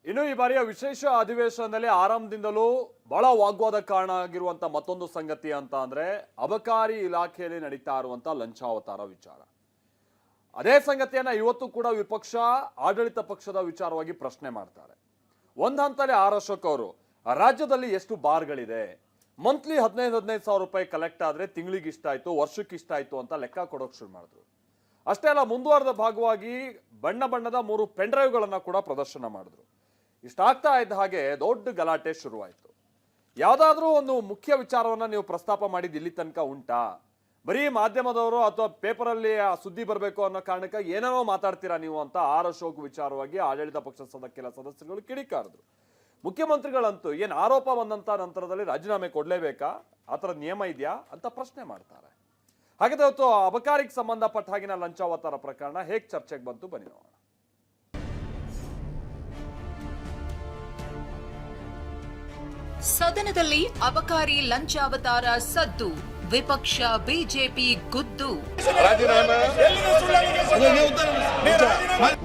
ಇನ್ನು ಈ ಬಾರಿಯ ವಿಶೇಷ ಅಧಿವೇಶನದಲ್ಲಿ ಆರಂಭದಿಂದಲೂ ಬಹಳ ವಾಗ್ವಾದ ಕಾರಣ ಆಗಿರುವಂತ ಮತ್ತೊಂದು ಸಂಗತಿ ಅಂತ ಅಂದ್ರೆ ಅಬಕಾರಿ ಇಲಾಖೆಯಲ್ಲಿ ನಡೀತಾ ಇರುವಂತ ಲಂಚಾವತಾರ ವಿಚಾರ. ಅದೇ ಸಂಗತಿಯನ್ನ ಇವತ್ತು ಕೂಡ ವಿಪಕ್ಷ ಆಡಳಿತ ಪಕ್ಷದ ವಿಚಾರವಾಗಿ ಪ್ರಶ್ನೆ ಮಾಡ್ತಾರೆ. ಒಂದ್ ಹಂತದಲ್ಲಿ ಆರ್ ಅಶೋಕ್ ಅವರು ರಾಜ್ಯದಲ್ಲಿ ಎಷ್ಟು ಬಾರ್ಗಳಿದೆ, ಮಂತ್ಲಿ 15,000 ರೂಪಾಯಿ ಕಲೆಕ್ಟ್ ಆದ್ರೆ ತಿಂಗಳಿಗೆ ಇಷ್ಟ ಆಯ್ತು, ವರ್ಷಕ್ಕೆ ಇಷ್ಟ ಆಯ್ತು ಅಂತ ಲೆಕ್ಕ ಕೊಡೋಕೆ ಶುರು ಮಾಡಿದ್ರು. ಅಷ್ಟೇ ಅಲ್ಲ, ಮುಂದುವರೆದ ಭಾಗವಾಗಿ ಬಣ್ಣ ಬಣ್ಣದ 3 ಪೆನ್ ಡ್ರೈವ್ಗಳನ್ನ ಕೂಡ ಪ್ರದರ್ಶನ ಮಾಡಿದ್ರು. ಇಷ್ಟಾಗ್ತಾ ಇದ್ದ ಹಾಗೆ ದೊಡ್ಡ ಗಲಾಟೆ ಶುರುವಾಯಿತು. ಯಾವ್ದಾದ್ರೂ ಒಂದು ಮುಖ್ಯ ವಿಚಾರವನ್ನ ನೀವು ಪ್ರಸ್ತಾಪ ಮಾಡಿದ್ದು ಇಲ್ಲಿ ತನಕ ಉಂಟಾ? ಬರೀ ಮಾಧ್ಯಮದವರು ಅಥವಾ ಪೇಪರಲ್ಲಿ ಆ ಸುದ್ದಿ ಬರಬೇಕು ಅನ್ನೋ ಕಾರಣಕ್ಕೆ ಏನೇನೋ ಮಾತಾಡ್ತೀರಾ ನೀವು ಅಂತ ಆರ್ ಅಶೋಕ್ ವಿಚಾರವಾಗಿ ಆಡಳಿತ ಪಕ್ಷದ ಕೆಲ ಸದಸ್ಯರುಗಳು ಕಿಡಿಕಾರಿದ್ರು. ಮುಖ್ಯಮಂತ್ರಿಗಳಂತೂ ಏನ್ ಆರೋಪ ಬಂದಂತ ನಂತರದಲ್ಲಿ ರಾಜೀನಾಮೆ ಕೊಡ್ಲೇಬೇಕಾ, ಆ ಥರದ ನಿಯಮ ಇದೆಯಾ ಅಂತ ಪ್ರಶ್ನೆ ಮಾಡ್ತಾರೆ. ಹಾಗಾದ್ರೆ ಇವತ್ತು ಅಬಕಾರಿಗೆ ಸಂಬಂಧಪಟ್ಟ ಹಾಗಿನ ಲಂಚಾವತಾರ ಪ್ರಕರಣ ಹೇಗೆ ಚರ್ಚೆಗೆ ಬಂತು, ಬನ್ನಿ ನೋಡೋಣ. ಸದನದಲ್ಲಿ ಅಬಕಾರಿ ಲಂಚಾವತಾರ ಸದ್ದು, ವಿಪಕ್ಷ ಬಿಜೆಪಿ ಗುದ್ದು.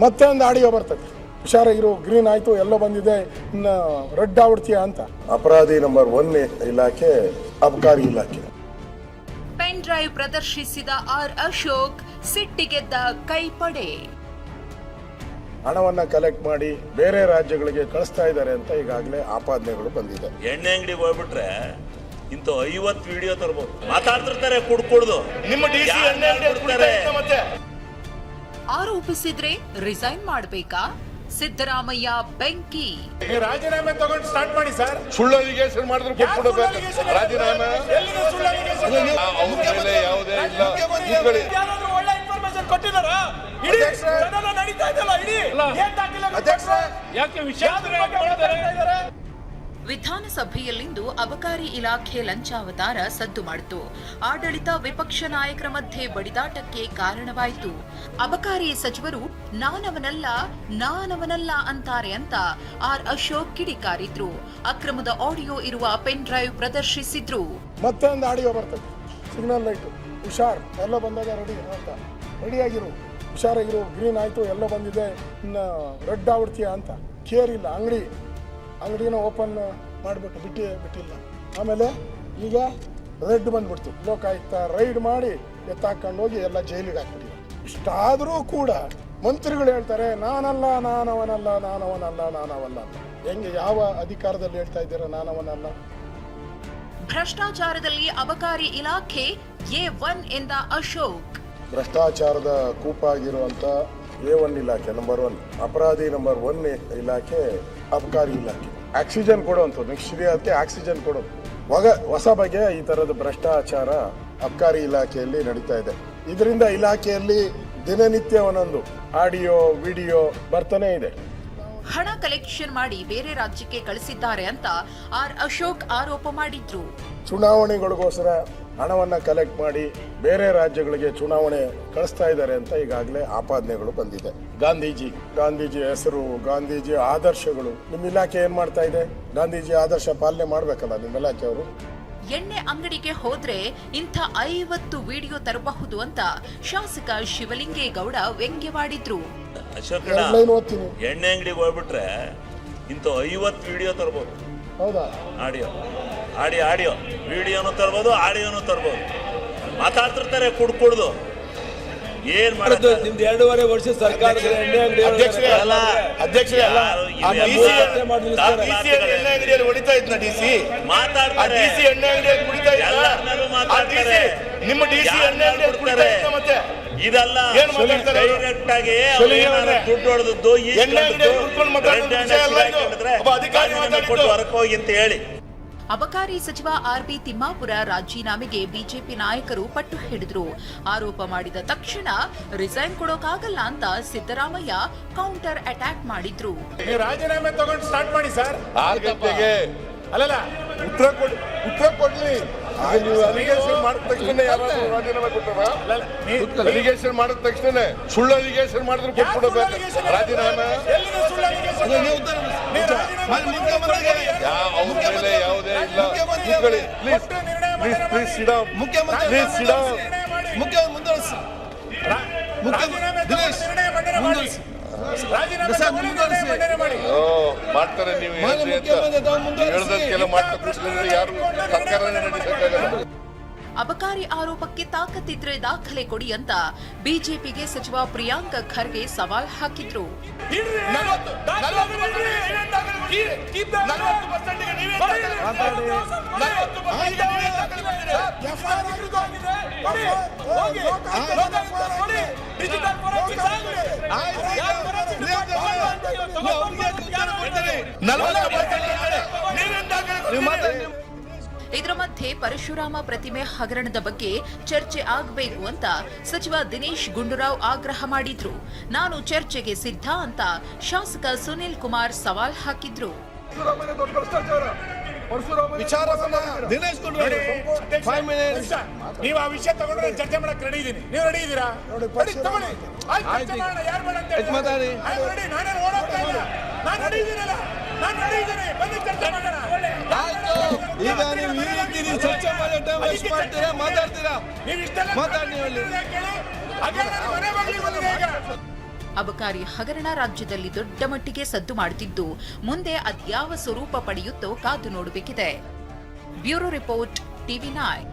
ಮತ್ತೆ ಒಂದು ಆಡಿಯೋ ಬರ್ತದೆ, ಹುಷಾರಾಗಿರು, ಗ್ರೀನ್ ಆಯ್ತು, ಎಲ್ಲ ಬಂದಿದೆ, ಇನ್ನ ರೆಡ್ ಆಗ್ಬಿಡ್ತೀಯ ಅಂತ. ಅಪರಾಧಿ ನಂಬರ್ 1 ಇಲಾಖೆ ಅಬಕಾರಿ ಇಲಾಖೆ. ಪೆನ್ ಡ್ರೈವ್ ಪ್ರದರ್ಶಿಸಿದ ಆರ್ ಅಶೋಕ್ ಸಿಟ್ಟಿಗೆದ್ದ ಕೈಪಡೆ. ಹಣವನ್ನ ಕಲೆಕ್ಟ್ ಮಾಡಿ ಬೇರೆ ರಾಜ್ಯಗಳಿಗೆ ಕಳಿಸ್ತಾ ಇದ್ದಾರೆ ಅಂತ ಈಗಾಗಲೇ ಆಪಾದನೆಗಳು ಬಂದಿದೆ. ಎಣ್ಣೆ ಅಂಗಡಿಗೆ ಹೋಗ್ಬಿಟ್ರೆ ಇಂತ 50 ವಿಡಿಯೋ ತರಬಹುದು, ಮಾತಾಡ್ತಿರ್ತಾರೆ ಕುಡ್ದು. ನಿಮ್ಮ ಡಿಸಿ ಎಣ್ಣೆ ಅಂಗಡಿ ಆರೋಪಿಸಿದ್ರೆ ರಿಸೈನ್ ಮಾಡಬೇಕಾ? ಸಿದ್ದರಾಮಯ್ಯ ಬೆಂಕಿ. ರಾಜೀನಾಮೆ ತಗೊಂಡು ಸ್ಟಾರ್ಟ್ ಮಾಡಿ ಸರ್. ಸುಳ್ಳು ಅಲಿಗೇಷನ್ ಮಾಡಿದ್ರು ಕೊಟ್ಬಿಡಬೇಕು ರಾಜೀನಾಮೆ. ಅವ್ರ ಮೇಲೆ ಯಾವುದೇ ಇಲ್ಲ. ವಿಧಾನಸಭೆಯಲ್ಲಿಂದು ಅಬಕಾರಿ ಇಲಾಖೆ ಲಂಚಾವತಾರ ಸದ್ದು ಮಾಡಿತು. ಆಡಳಿತ ವಿಪಕ್ಷ ನಾಯಕರ ಮಧ್ಯೆ ಬಡಿದಾಟಕ್ಕೆ ಕಾರಣವಾಯಿತು. ಅಬಕಾರಿ ಸಚಿವರು ನಾನವನಲ್ಲ ಅಂತಾರೆ ಅಂತ ಆರ್ ಅಶೋಕ್ ಕಿಡಿಕಾರಿದ್ರು. ಅಕ್ರಮದ ಆಡಿಯೋ ಇರುವ ಪೆನ್ ಡ್ರೈವ್ ಪ್ರದರ್ಶಿಸಿದ್ರು. ಮತ್ತೆ ಒಂದು ಆಡಿಯೋ ಬರ್ತದೆ, ಸಿಗ್ನಲ್ ಲೈಟ್, ಹುಷಾರ್, ಎಲ್ಲ ಬಂದಾಗ ರೆಡಿ ಅಂತ, ರೆಡಿಯಾಗಿರು, ಹುಷಾರಾಗಿರು, ಗ್ರೀನ್ ಆಯ್ತು, ಎಲ್ಲ ಬಂದಿದೆ, ಇನ್ನ ರೆಡ್ ಆಗ್ಬಿಡ್ತೀಯ ಅಂತ. ಕೇರ್ ಇಲ್ಲ, ಅಂಗಡಿನ ಓಪನ್ ಮಾಡಿಬಿಟ್ಟು ಬಿಟ್ಟಿಲ್ಲ. ಆಮೇಲೆ ಈಗ ರೆಡ್ ಬಂದ್ಬಿಡ್ತು, ಲೋಕಾಯುಕ್ತ ರೈಡ್ ಮಾಡಿ ಎತ್ತಾಕೊಂಡು ಹೋಗಿ ಎಲ್ಲ ಜೈಲಿಗೆ ಹಾಕ್ಬಿಟ್ಟಿಲ್ಲ. ಇಷ್ಟಾದರೂ ಕೂಡ ಮಂತ್ರಿಗಳು ಹೇಳ್ತಾರೆ ನಾನವನಲ್ಲ ಅಂತ. ಹೆಂಗೆ, ಯಾವ ಅಧಿಕಾರದಲ್ಲಿ ಹೇಳ್ತಾ ಇದ್ದೀರಾ ನಾನವನಲ್ಲ? ಭ್ರಷ್ಟಾಚಾರದಲ್ಲಿ ಅಬಕಾರಿ ಇಲಾಖೆ A1 ಎಂದ ಅಶೋಕ್. ಭ್ರಷ್ಟಾಚಾರದ ಕೂಪಾಗಿರುವಂತ A1 ಇಲಾಖೆ ನಂಬರ್ 1, ಅಪರಾಧಿ ನಂಬರ್ 1 ಇಲಾಖೆ ಅಬಕಾರಿ ಇಲಾಖೆ. ಆಕ್ಸಿಜನ್ ಕೊಡುವಂಥದ್ದು, ನಿಷ್ಕ್ರಿಯತೆ ಆಕ್ಸಿಜನ್ ಕೊಡೋದು. ಹೊಸ ಬಗೆಯ ಈ ತರದ ಭ್ರಷ್ಟಾಚಾರ ಅಬಕಾರಿ ಇಲಾಖೆಯಲ್ಲಿ ನಡೀತಾ ಇದೆ. ಇದರಿಂದ ಇಲಾಖೆಯಲ್ಲಿ ದಿನನಿತ್ಯ ಒಂದೊಂದು ಆಡಿಯೋ ವಿಡಿಯೋ ಬರ್ತಾನೆ ಇದೆ. ಹಣ ಕಲೆಕ್ಷನ್ ಮಾಡಿ ಬೇರೆ ರಾಜ್ಯಕ್ಕೆ ಕಳಿಸಿದ್ದಾರೆ ಅಂತ ಆರ್ ಅಶೋಕ್ ಆರೋಪ ಮಾಡಿದ್ರು. ಚುನಾವಣೆಗಳಿಗೋಸ್ಕರ ಹಣವನ್ನ ಕಲೆಕ್ಟ್ ಮಾಡಿ ಬೇರೆ ರಾಜ್ಯಗಳಿಗೆ ಚುನಾವಣೆ ಕಳಿಸ್ತಾ ಇದ್ದಾರೆ ಅಂತ ಈಗಾಗಲೇ ಆಪಾದನೆಗಳು ಬಂದಿದೆ. ಗಾಂಧೀಜಿ ಹೆಸರು, ಗಾಂಧೀಜಿ ಆದರ್ಶಗಳು, ನಿಮ್ಮ ಇಲಾಖೆ ಏನ್ ಮಾಡ್ತಾ ಇದೆ? ಗಾಂಧೀಜಿ ಆದರ್ಶ ಪಾಲನೆ ಮಾಡ್ಬೇಕಲ್ಲ ನಿಮ್ಮ ಇಲಾಖೆಯವರು. ಎಣ್ಣೆ ಅಂಗಡಿಗೆ ಹೋದ್ರೆ ಇಂಥ 50 ವಿಡಿಯೋ ತರಬಹುದು ಅಂತ ಶಾಸಕ ಶಿವಲಿಂಗೇಗೌಡ ವ್ಯಂಗ್ಯವಾಡಿದ್ರು. ಅಶೋಕಣ್ಣ, ಎಣ್ಣೆ ಅಂಗಡಿಗೆ ಹೋಗ್ಬಿಟ್ರೆ ಇಂತ 50 ವಿಡಿಯೋ ತರಬಹುದು. ಹೌದಾ? ಆಡಿಯೋ ವಿಡಿಯೋನು ತರ್ಬೋದು, ಆಡಿಯೋನು ತರ್ಬೋದು. ಮಾತಾಡ್ತಿರ್ತಾರೆ ಕುಡ್ದು. ಏನ್ ಮಾಡೋದು? ನಿಮ್ದು 2.5 ವರ್ಷ ಸರ್ಕಾರದ ಎಣ್ಣೆ ಅಂಗಡಿ ಹೊಡಿತಾ ಇದ್ನ ಡಿಸಿ ಮಾತಾಡ್ತಾರೆ. ನಿಮ್ಮ ಡಿಸಿ ಎಣ್ಣೆ ಅಂಗಡಿ ಮತ್ತೆ ಇದಲ್ಲ ಡೈರೆಕ್ಟ್ ಆಗಿ ದುಡ್ಡು ಹೊಡೆದದ್ದು ಕೊಟ್ಟು ಹೊರಕ್ಕೆ ಹೋಗಿ ಅಂತ ಹೇಳಿ. ಅಬಕಾರಿ ಸಚಿವ ಆರ್.ಬಿ. ತಿಮ್ಮಾಪುರ ರಾಜೀನಾಮೆಗೆ ಬಿಜೆಪಿ ನಾಯಕರು ಪಟ್ಟು ಹಿಡಿದ್ರು. ಆರೋಪ ಮಾಡಿದ ತಕ್ಷಣ ರಿಸೈನ್ ಕೊಡೋಕಾಗಲ್ಲ ಅಂತ ಸಿದ್ದರಾಮಯ್ಯ ಕೌಂಟರ್ ಅಟ್ಯಾಕ್ ಮಾಡಿದ್ರು. ರಾಜೀನಾಮೆ ತಗೊಂಡು ಸ್ಟಾರ್ಟ್ ಮಾಡಿ ಸರ್. 6 ಗಂಟೆಗೆ ಅಲ್ಲಲ್ಲ, ಉತ್ತರ ಕೊಡ್ಲಿ. ನೀವು ಅಲಿಗೇಷನ್ ಮಾಡಿದ ತಕ್ಷಣ ಯಾರಾದ್ರೂ ರಾಜೀನಾಮೆ ಕೊಟ್ಟರ? ಅಲಿಗೇಷನ್ ಮಾಡಿದ ತಕ್ಷಣ ಸುಳ್ಳು ಅಲಿಗೇಷನ್ ಮಾಡಿದ್ರು ಕೊಟ್ಬಿಡಬೇಕು ರಾಜೀನಾಮೆ. ಅವ್ರ ಮೇಲೆ ಯಾವುದೇ ಇಲ್ಲ. Please sit down. ಮಾಡ್ತಾರೆ ನೀವು ಮಾನ್ಯ ಮುಖ್ಯಮಂತ್ರಿ ತಾವು ಮುಂದುವರಿಸಿ. ಹೇಳ್ದಕ್ಕೆಲ್ಲ ಮಾಡ್ತಾ ಕೂತ್ಕೊಂಡ್ರೆ ಯಾರು ಸರ್ಕಾರನೇ ನಡೆಸಕ್ಕಾಗಲ್ಲ. ಅಬಕಾರಿ ಆರೋಪಕ್ಕೆ ತಾಕತ್ತಿದ್ರೆ ದಾಖಲೆ ಕೊಡಿ ಅಂತ ಬಿಜೆಪಿಗೆ ಸಚಿವ ಪ್ರಿಯಾಂಕ್ ಖರ್ಗೆ ಸವಾಲ್ ಹಾಕಿದ್ರು. ಇದರ ಮಧ್ಯೆ ಪರಶುರಾಮ ಪ್ರತಿಮೆ ಹಗರಣದ ಬಗ್ಗೆ ಚರ್ಚೆ ಆಗಬೇಕು ಅಂತ ಸಚಿವ ದಿನೇಶ್ ಗುಂಡೂರಾವ್ ಆಗ್ರಹ ಮಾಡಿದ್ರು. ನಾನು ಚರ್ಚೆಗೆ ಸಿದ್ಧ ಅಂತ ಶಾಸಕ ಸುನಿಲ್ ಕುಮಾರ್ ಸವಾಲ್ ಹಾಕಿದ್ರು. ದಿನೇಶ್ ಗುಂಡೂರಾವ್ 5 minutes. ನೀವು ಆ ವಿಷಯ ತಗೊಂಡ್ರೆ ಚರ್ಚೆ ಮಾಡಕ್ ರೆಡಿ ಇದೀನಿ. ನೀವು ರೆಡಿ ಇದ್ದೀರಾ? ತಗೊಳ್ಳಿ. ಆಯ್ತು. ಮಾತಾಡಿ. ನಾನು ರೆಡಿ ಇದ್ದೀನಲ್ಲ, ನಾನು ರೆಡಿ ಇದ್ದೀನಿ. ಬನ್ನಿ ಚರ್ಚೆ ಮಾಡೋಣ. ಈಗ ನೀವು ಈ ರೀತಿ ನೀವು ಚರ್ಚೆ ಮಾಡಿ ಟೈಮ್ ವೇಸ್ಟ್ ಮಾಡ್ತೀರಾ, ಮಾತಾಡ್ತೀರಾ? ನೀವು ಇಷ್ಟೆಲ್ಲ ಮಾತಾಡಿ ನೀವು ಅಲ್ಲಿ. ಮನೆ ಬಾಗಿಲಿಗೆ ಬಂದಿದೆ ಈಗ. ಅಬಕಾರಿ ಹಗರಣ ರಾಜ್ಯದಲ್ಲಿ ದೊಡ್ಡ ಮಟ್ಟಿಗೆ ಸದ್ದು ಮಾಡುತ್ತಿದ್ದು, ಮುಂದೆ ಅದ್ಯಾವ ಸ್ವರೂಪ ಪಡೆಯುತ್ತೋ ಕಾದು ನೋಡಬೇಕಿದೆ. Bureau report, TV9.